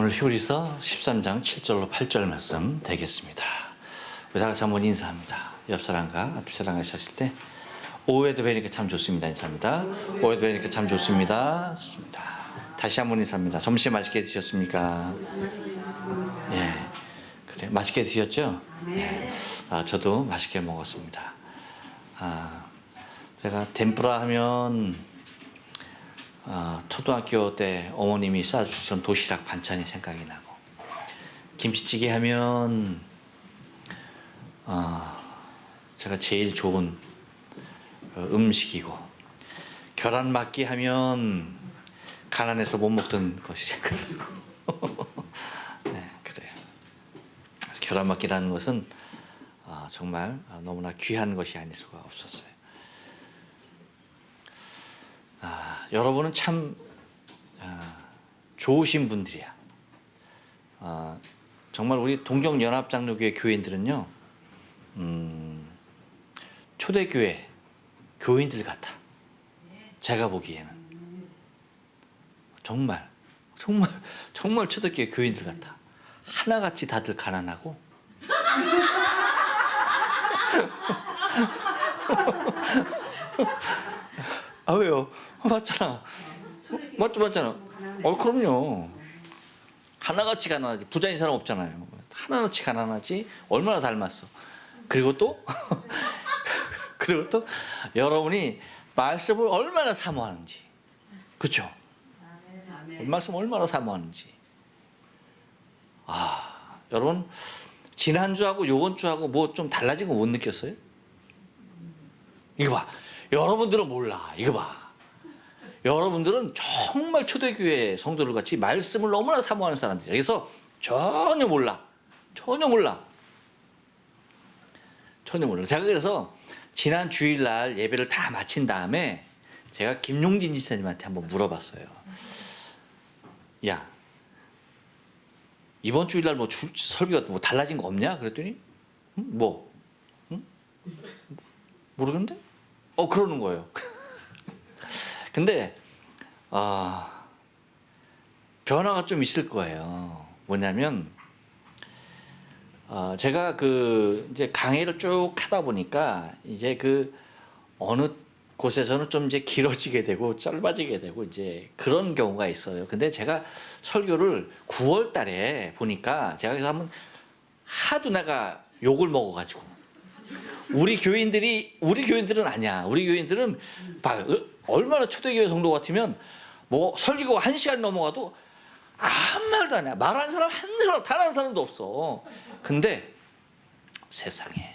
오늘 히브리서 13장 7절로 8절 말씀 되겠습니다. 우리 다 같이 한번 인사합니다. 옆 사람과 앞 사람과 하실 때 오후에도 뵈니까 참 좋습니다. 인사합니다. 오후에도 뵈니까 참 좋습니다. 좋습니다. 다시 한번 인사합니다. 점심 맛있게 드셨습니까? 예, 그래 맛있게 드셨죠? 예. 저도 맛있게 먹었습니다. 제가 덴푸라 하면 초등학교 때 어머님이 싸주신 도시락 반찬이 생각이 나고, 김치찌개 하면 제가 제일 좋은 음식이고, 계란말기 하면 가난해서 못 먹던 것이 생각나고 네, 그래요. 계란말기라는 것은 정말 너무나 귀한 것이 아닐 수가 없었어요. 여러분은 참 좋으신 분들이야. 정말 우리 동경연합장로교회 교인들은요, 초대교회 교인들 같아. 제가 보기에는 정말 초대교회 교인들 같아. 하나같이 다들 가난하고 왜요? 맞잖아. 맞잖아. 그럼요. 하나같이 가난하지. 부자인 사람 없잖아요. 하나같이 가난하지. 얼마나 닮았어. 그리고 또 여러분이 말씀을 얼마나 사모하는지. 그렇죠? 말씀 얼마나 사모하는지. 여러분 지난주하고 요번주하고 뭐 좀 달라진 거 못 느꼈어요? 이거 봐. 여러분들은 몰라. 이거 봐. 여러분들은 정말 초대교회 성도들 같이 말씀을 너무나 사모하는 사람들이에요. 그래서 전혀 몰라. 제가 그래서 지난 주일날 예배를 다 마친 다음에 제가 김용진 지사님한테 한번 물어봤어요. 야, 이번 주일날 뭐 설교가 뭐 달라진 거 없냐? 그랬더니 모르겠는데? 그러는 거예요. 근데 변화가 좀 있을 거예요. 뭐냐면 제가 이제 강의를 쭉 하다 보니까 이제 어느 곳에서는 좀 이제 길어지게 되고 짧아지게 되고 이제 그런 경우가 있어요. 근데 제가 설교를 9월 달에 보니까 제가 그래서 한번 하도 내가 욕을 먹어가지고, 우리 교인들은 아니야. 우리 교인들은 얼마나 초대교회 성도 같으면 뭐 설교가 1시간 넘어가도 아무 말도 안 해. 말하는 사람 단 한 사람도 없어. 근데 세상에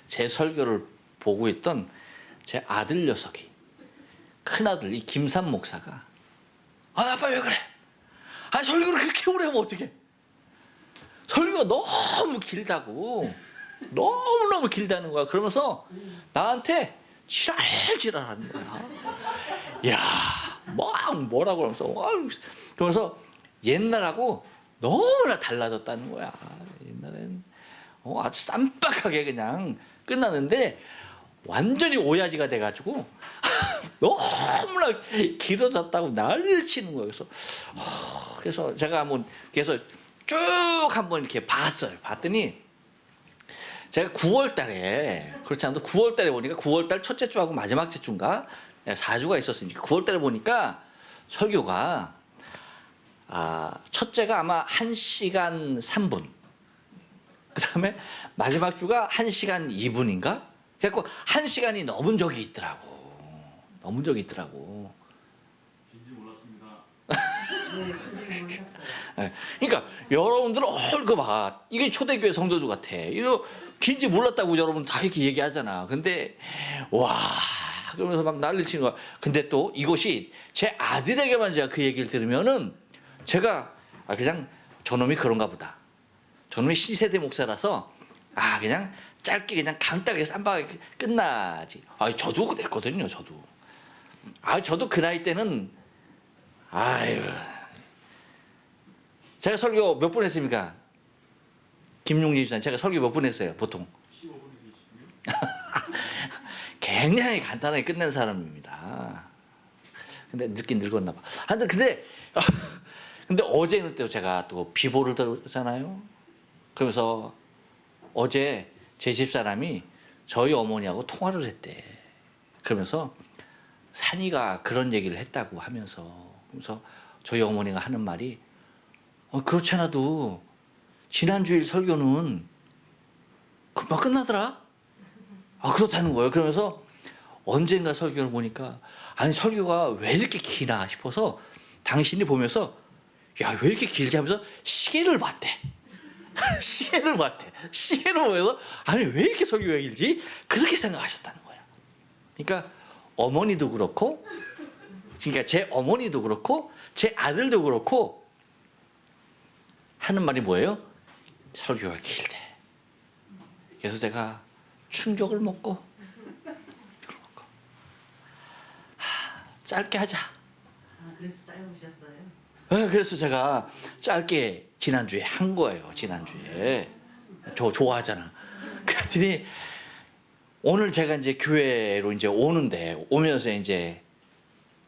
제 설교를 보고 있던 제 아들 녀석이, 큰아들 이 김삼 목사가 아빠 왜 그래? 설교를 그렇게 오래 하면 어떡해? 설교가 너무 길다고. 너무너무 길다는 거야. 그러면서 나한테 지랄하는 거야. 야, 뭐라고 그러면서 옛날하고 너무나 달라졌다는 거야. 옛날엔 아주 쌈박하게 그냥 끝나는데 완전히 오야지가 돼가지고 너무나 길어졌다고 난리를 치는 거예요. 그래서 제가 그래서 쭉 한번 이렇게 봤더니 제가 9월 달에, 그렇지 않아도 9월 달에 보니까 9월 달 첫째 주하고 마지막 주인가 4주가 있었으니까 9월 달에 보니까 설교가 첫째가 아마 1시간 3분, 그 다음에 마지막 주가 1시간 2분인가? 그래갖고 1시간이 넘은 적이 있더라고. 긴지 몰랐습니다. 그러니까 여러분들은 이거 봐. 이게 초대교회 성도들 같아. 이거 긴지 몰랐다고 여러분 다 이렇게 얘기하잖아. 근데 그러면서 막 난리 치는 거야. 근데 또 이것이 제 아들에게만 제가 그 얘기를 들으면은 제가 그냥 저놈이 그런가 보다. 저놈이 신세대 목사라서 그냥 짧게 그냥 간단하게 쌈박하게 끝나지. 저도 그랬거든요. 저도 그 나이 때는 제가 설교 몇 분 했습니까? 김용진 집사님, 제가 설교 몇 분 했어요, 보통? 15분에서 20분이요? 굉장히 간단하게 끝낸 사람입니다. 근데 늙긴 늙었나 봐. 근데 근데 어제는 또 제가 또 비보를 들었잖아요. 그러면서 어제 제 집사람이 저희 어머니하고 통화를 했대. 그러면서 산이가 그런 얘기를 했다고 하면서, 그래서 저희 어머니가 하는 말이 그렇지 않아도 지난주일 설교는 금방 끝나더라. 그렇다는 거예요. 그러면서 언젠가 설교를 보니까 아니 설교가 왜 이렇게 기나 싶어서 당신이 보면서 야 왜 이렇게 길지 하면서 시계를 봤대. 시계를 봤대. 시계를 보면서 아니 왜 이렇게 설교가 길지? 그렇게 생각하셨다는 거야. 그러니까 어머니도 그렇고, 그러니까 제 어머니도 그렇고 제 아들도 그렇고 하는 말이 뭐예요? 설교가 길대. 그래서 제가 충격을 먹고 짧게 하자. 그래서 짧으셨어요? 네, 그래서 제가 짧게 지난주에 한 거예요. 지난주에. 저 좋아하잖아. 그랬더니 오늘 제가 이제 교회로 이제 오는데 오면서 이제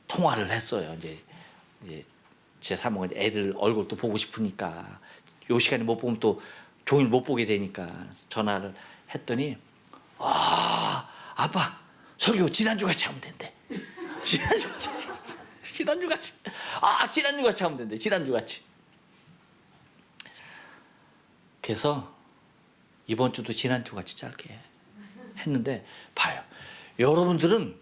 통화를 했어요. 이제 제 사모가 애들 얼굴도 보고 싶으니까 요 시간에 못 보면 또 종일 못 보게 되니까 전화를 했더니 아빠 설교 지난주 같이 하면 된대. 지난주 같이 지난주 같이 하면 된대. 지난주 같이. 그래서 이번 주도 지난주 같이 짧게 했는데 봐요. 여러분들은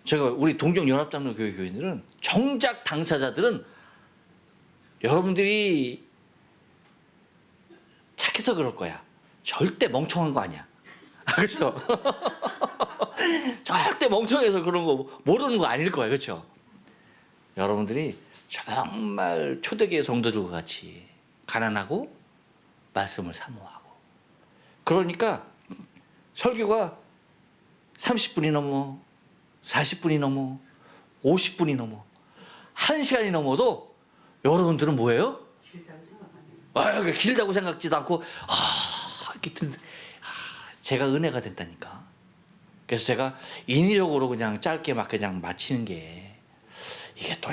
제가 우리 동경연합장로교회 교인들은 정작 당사자들은 여러분들이 착해서 그럴 거야. 절대 멍청한 거 아니야. 그렇죠? 절대 멍청해서 그런 거 모르는 거 아닐 거야. 그렇죠? 여러분들이 정말 초대교회 성도들과 같이 가난하고 말씀을 사모하고, 그러니까 설교가 30분이 넘어 40분이 넘어 50분이 넘어 1시간이 넘어도 여러분들은 뭐예요? 길다고 생각하네요. 길다고 생각지도 않고 이렇게 제가 은혜가 됐다니까. 그래서 제가 인위적으로 그냥 짧게 막 그냥 마치는 게 이게 또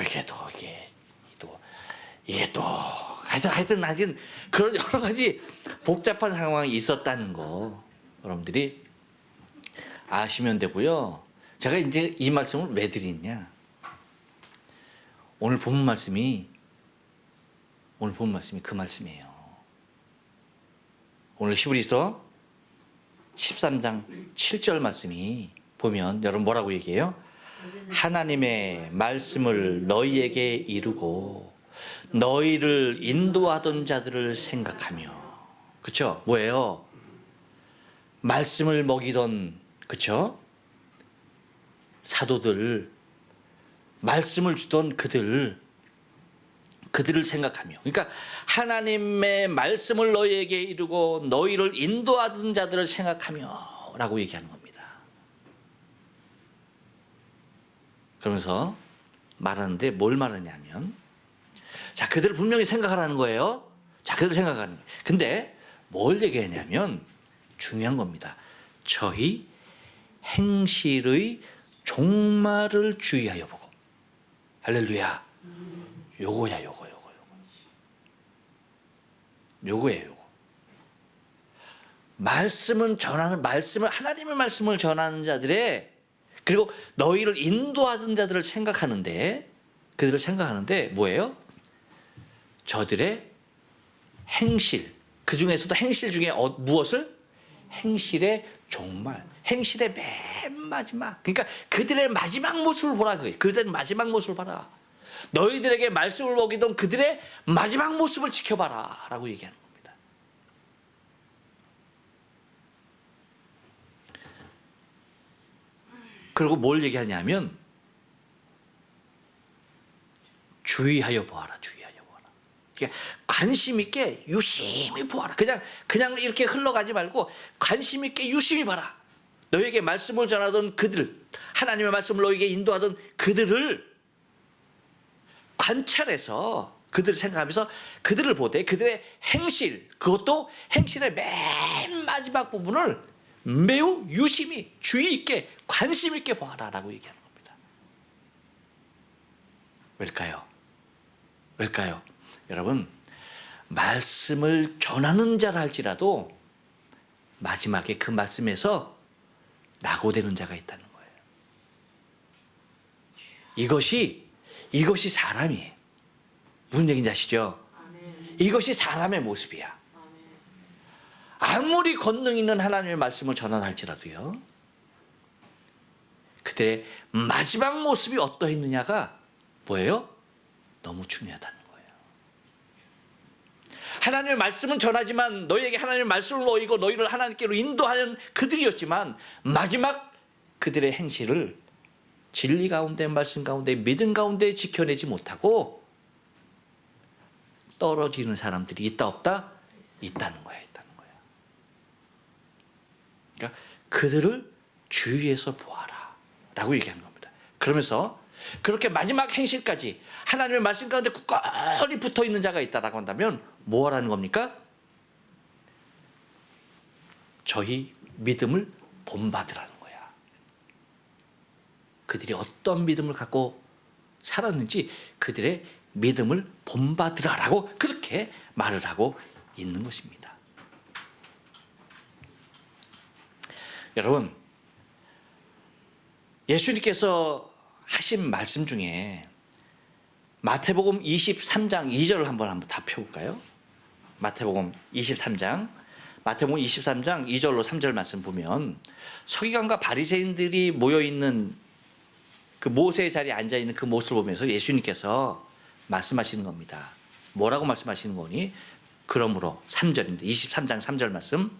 하여튼 그런 여러 가지 복잡한 상황이 있었다는 거 여러분들이 아시면 되고요. 제가 이제 이 말씀을 왜 드리냐? 오늘 본 말씀이 그 말씀이에요. 오늘 히브리서 13장 7절 말씀이 보면 여러분 뭐라고 얘기해요? 하나님의 말씀을 너희에게 이루고 너희를 인도하던 자들을 생각하며. 그렇죠? 뭐예요? 말씀을 먹이던, 그렇죠? 사도들, 말씀을 주던 그들을 생각하며. 그러니까 하나님의 말씀을 너희에게 이루고 너희를 인도하던 자들을 생각하며 라고 얘기하는 겁니다. 그러면서 말하는데 뭘 말하냐면, 자, 그들을 분명히 생각하라는 거예요. 자, 그들을 생각하는 거예요. 근데 뭘 얘기하냐면 중요한 겁니다. 저희 행실의 종말을 주의하여 보고. 할렐루야. 요거예요. 말씀을 하나님의 말씀을 전하는 자들의, 그리고 너희를 인도하던 자들을 생각하는데, 그들을 생각하는데 뭐예요? 저들의 행실, 그 중에서도 행실 중에 무엇을? 행실의 종말, 행실의 맨 마지막. 그러니까 그들의 마지막 모습을 보라. 그들의 마지막 모습을 봐라. 너희들에게 말씀을 먹이던 그들의 마지막 모습을 지켜봐라 라고 얘기하는 겁니다. 그리고 뭘 얘기하냐면 주의하여 보아라. 그러니까 관심 있게 유심히 보아라. 그냥 이렇게 흘러가지 말고 관심 있게 유심히 봐라. 너에게 말씀을 전하던 그들, 하나님의 말씀을 너에게 인도하던 그들을 관찰해서 그들을 생각하면서 그들을 보되 그들의 행실, 그것도 행실의 맨 마지막 부분을 매우 유심히 주의 있게 관심 있게 보아라 라고 얘기하는 겁니다. 왜일까요? 왜일까요? 여러분, 말씀을 전하는 자라 할지라도 마지막에 그 말씀에서 낙오되는 자가 있다는 거예요. 이것이 사람이에요. 무슨 얘기인지 아시죠? 이것이 사람의 모습이야. 아무리 권능 있는 하나님의 말씀을 전환할지라도요, 그들의 마지막 모습이 어떠했느냐가 뭐예요? 너무 중요하다는 거예요. 하나님의 말씀은 전하지만 너희에게 하나님의 말씀을 놓이고 너희를 하나님께로 인도하는 그들이었지만 마지막 그들의 행실을 진리 가운데, 말씀 가운데, 믿음 가운데 지켜내지 못하고 떨어지는 사람들이 있다 없다? 있다는 거야. 그러니까 그들을 주위에서 보아라 라고 얘기하는 겁니다. 그러면서 그렇게 마지막 행실까지 하나님의 말씀 가운데 굳건히 붙어있는 자가 있다라고 한다면 뭐 하라는 겁니까? 저희 믿음을 본받으라는 거야. 그들이 어떤 믿음을 갖고 살았는지 그들의 믿음을 본받으라라고 그렇게 말을 하고 있는 것입니다. 여러분, 예수님께서 하신 말씀 중에 마태복음 23장 2절을 한번 다 펴볼까요? 마태복음 23장 2절로 3절 말씀 보면 서기관과 바리새인들이 모여있는 그 모세의 자리에 앉아있는 그 모습을 보면서 예수님께서 말씀하시는 겁니다. 뭐라고 말씀하시는 거니? 그러므로 3절입니다. 23장 3절 말씀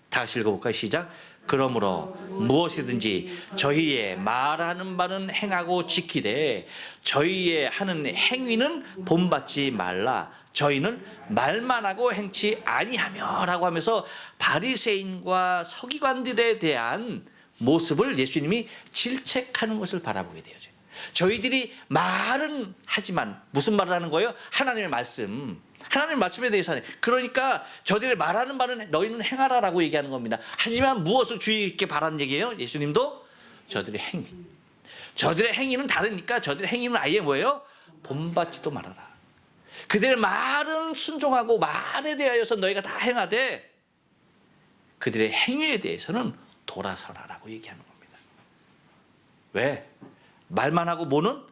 다 같이 읽어볼까요? 시작. 그러므로 무엇이든지 저희의 말하는 바는 행하고 지키되 저희의 하는 행위는 본받지 말라. 저희는 말만 하고 행치 아니하며 라고 하면서 바리새인과 서기관들에 대한 모습을 예수님이 질책하는 것을 바라보게 되어져요. 저희들이 말은 하지만 무슨 말을 하는 거예요? 하나님의 말씀에 대해서 하는. 그러니까 저들이 말하는 바는 너희는 행하라라고 얘기하는 겁니다. 하지만 무엇을 주의 있게 바라는 얘기예요? 예수님도 저들의 행위는 다르니까 저들의 행위는 아예 뭐예요? 본받지도 말아라. 그들의 말은 순종하고 말에 대하여서 너희가 다 행하되 그들의 행위에 대해서는 돌아서라라고 얘기하는 겁니다. 왜? 말만 하고 뭐는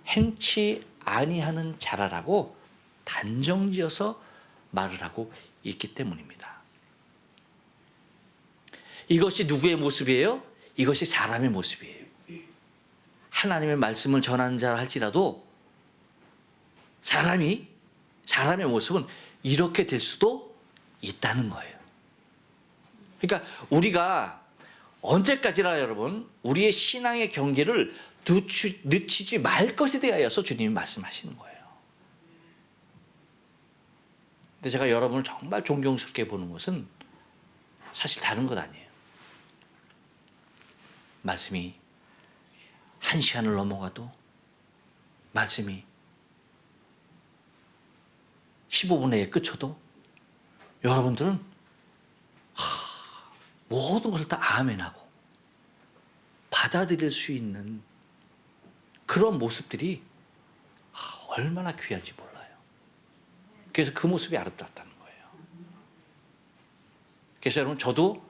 행치 아니하는 자라라고 단정지어서 말을 하고 있기 때문입니다. 이것이 누구의 모습이에요? 이것이 사람의 모습이에요. 하나님의 말씀을 전하는 자라 할지라도 사람의 모습은 이렇게 될 수도 있다는 거예요. 그러니까 우리가 언제까지나 여러분 우리의 신앙의 경계를 늦추지 말 것에 대하여서 주님이 말씀하시는 거예요. 근데 제가 여러분을 정말 존경스럽게 보는 것은 사실 다른 것 아니에요. 말씀이 1시간을 넘어가도 말씀이 15분 내에 끝쳐도 여러분들은 모든 것을 다 아멘하고 받아들일 수 있는 그런 모습들이 얼마나 귀한지 몰라요. 그래서 그 모습이 아름답다는 거예요. 그래서 여러분 저도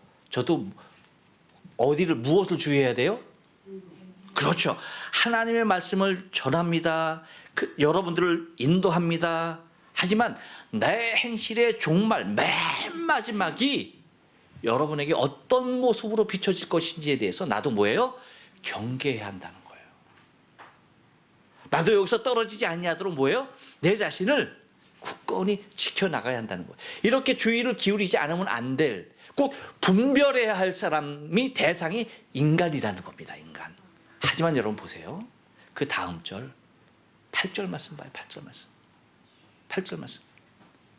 무엇을 주의해야 돼요? 그렇죠. 하나님의 말씀을 전합니다. 여러분들을 인도합니다. 하지만 내 행실의 종말 맨 마지막이 여러분에게 어떤 모습으로 비춰질 것인지에 대해서 나도 뭐예요? 경계해야 한다는 거예요. 나도 여기서 떨어지지 아니하도록 뭐예요? 내 자신을 굳건히 지켜나가야 한다는 거예요. 이렇게 주의를 기울이지 않으면 안 될, 꼭 분별해야 할 대상이 인간이라는 겁니다. 인간. 하지만 여러분 보세요. 그 다음 절 8절 말씀 봐요. 8절 말씀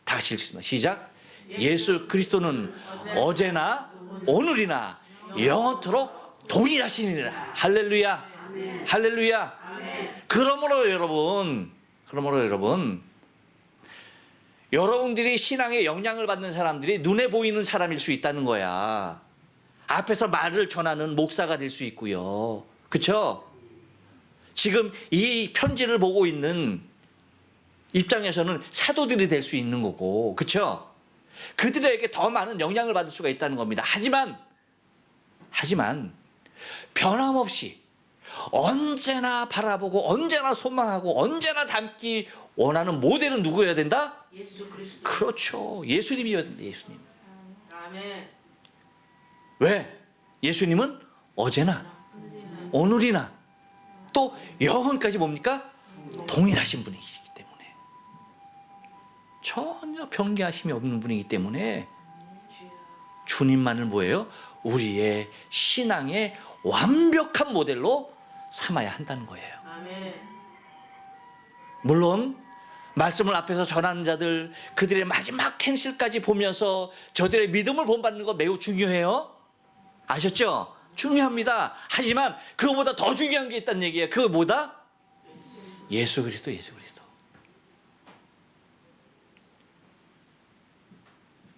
다 같이 읽습니다. 시작. 예수 그리스도는 어제나 오늘이나 영원토록 동일하시니라. 할렐루야. 할렐루야. 그러므로 여러분 여러분들이 신앙에 영향을 받는 사람들이 눈에 보이는 사람일 수 있다는 거야. 앞에서 말을 전하는 목사가 될 수 있고요. 그렇죠? 지금 이 편지를 보고 있는 입장에서는 사도들이 될 수 있는 거고, 그렇죠? 그들에게 더 많은 영향을 받을 수가 있다는 겁니다. 하지만 변함없이 언제나 바라보고 언제나 소망하고 언제나 닮기 원하는 모델은 누구여야 된다? 예수 그리스도. 그렇죠. 예수님이어야 된다. 예수님. 아멘. 왜? 예수님은 어제나 오늘이나 또 영원까지 뭡니까? 동일하신 분이시기 때문에, 전혀 변개하심이 없는 분이기 때문에 주님만을 뭐예요? 우리의 신앙의 완벽한 모델로 삼아야 한다는 거예요. 아멘. 물론 말씀을 앞에서 전하는 자들, 그들의 마지막 행실까지 보면서 저들의 믿음을 본받는 거 매우 중요해요. 아셨죠? 중요합니다. 하지만 그거보다 더 중요한 게 있다는 얘기예요. 그거 뭐다? 예수 그리스도, 예수 그리스도.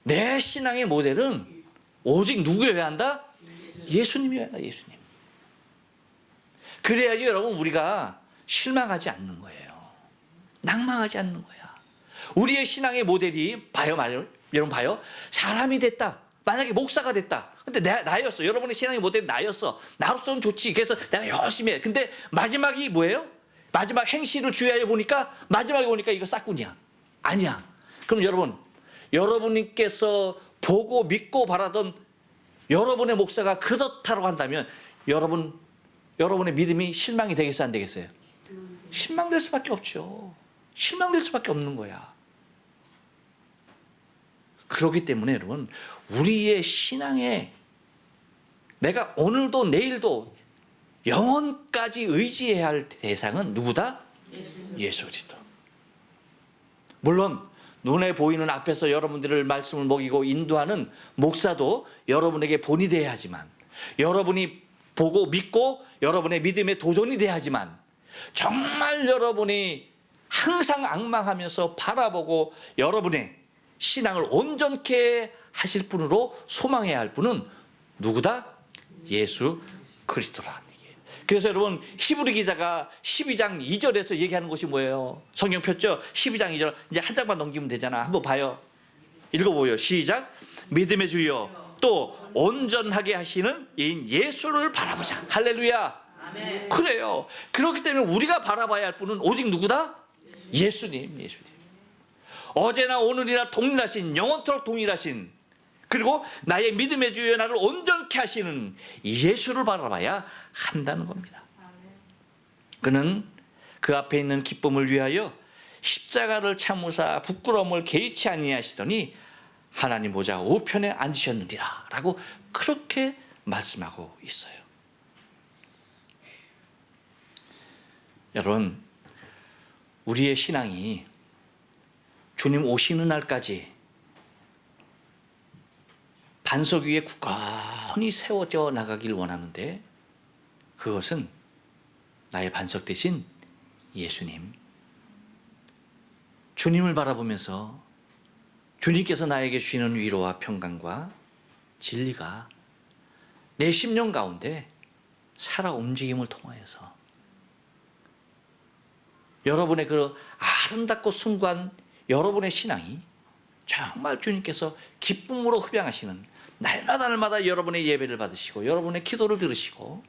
내 신앙의 모델은 오직 누구여야 한다? 예수님이어야 한다. 예수님. 그래야지 여러분 우리가 실망하지 않는 거예요. 낭망하지 않는 거야. 우리의 신앙의 모델이 여러분 봐요. 사람이 됐다. 만약에 목사가 됐다. 근데 나였어. 여러분의 신앙의 모델이 나였어. 나로서는 좋지. 그래서 내가 열심히 해. 근데 마지막이 뭐예요? 마지막 행실을 주의하여 보니까 마지막에 보니까 이거 싹군이야. 아니야. 그럼 여러분께서 보고 믿고 바라던 여러분의 목사가 그렇다고 한다면 여러분의 믿음이 실망이 되겠어요? 안 되겠어요? 실망될 수밖에 없죠. 실망될 수밖에 없는 거야. 그렇기 때문에 여러분, 우리의 신앙에 내가 오늘도 내일도 영원까지 의지해야 할 대상은 누구다? 예수 그리스도. 물론 눈에 보이는 앞에서 여러분들을 말씀을 먹이고 인도하는 목사도 여러분에게 본이 돼야 하지만, 여러분이 보고 믿고 여러분의 믿음의 도전이 돼야 하지만, 정말 여러분이 항상 앙망하면서 바라보고 여러분의 신앙을 온전케 하실 분으로 소망해야 할 분은 누구다? 예수 그리스도라는 얘기예요. 그래서 여러분, 히브리 기자가 12장 2절에서 얘기하는 것이 뭐예요? 성경 폈죠? 12장 2절. 이제 한 장만 넘기면 되잖아. 한번 봐요. 읽어보요. 시작. 믿음의 주여 또 온전하게 하시는 이인 예수를 바라보자. 할렐루야. 아멘. 그래요. 그렇기 때문에 우리가 바라봐야 할 분은 오직 누구다? 예수님. 어제나 오늘이나 동일하신, 영원토록 동일하신, 그리고 나의 믿음의 주여 나를 온전케 하시는 예수를 바라봐야 한다는 겁니다. 그는 그 앞에 있는 기쁨을 위하여 십자가를 참으사 부끄러움을 개의치 아니하시더니 하나님 보좌 우편에 앉으셨느니라 라고 그렇게 말씀하고 있어요. 여러분, 우리의 신앙이 주님 오시는 날까지 반석 위에 굳건히 세워져 나가길 원하는데, 그것은 나의 반석 대신 예수님, 주님을 바라보면서 주님께서 나에게 주시는 위로와 평강과 진리가 내 심령 가운데 살아 움직임을 통하여서 여러분의 그 아름답고 숭고한 여러분의 신앙이 정말 주님께서 기쁨으로 흡양하시는, 날마다 여러분의 예배를 받으시고 여러분의 기도를 들으시고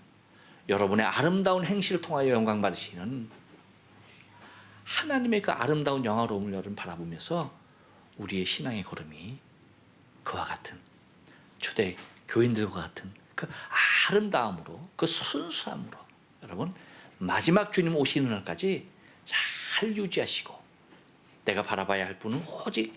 여러분의 아름다운 행실을 통하여 영광 받으시는 하나님의 그 아름다운 영화로움을 여러분 바라보면서 우리의 신앙의 걸음이 그와 같은, 초대 교인들과 같은 그 아름다움으로, 그 순수함으로 여러분 마지막 주님 오시는 날까지 잘 유지하시고, 내가 바라봐야 할 분은 오직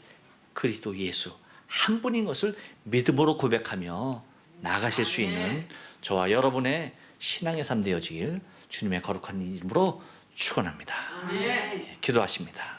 그리스도 예수 한 분인 것을 믿음으로 고백하며 나아가실 수 있는 저와 여러분의 신앙의 삶 되어지길 주님의 거룩한 이름으로 축원합니다. 아멘. 기도하십니다.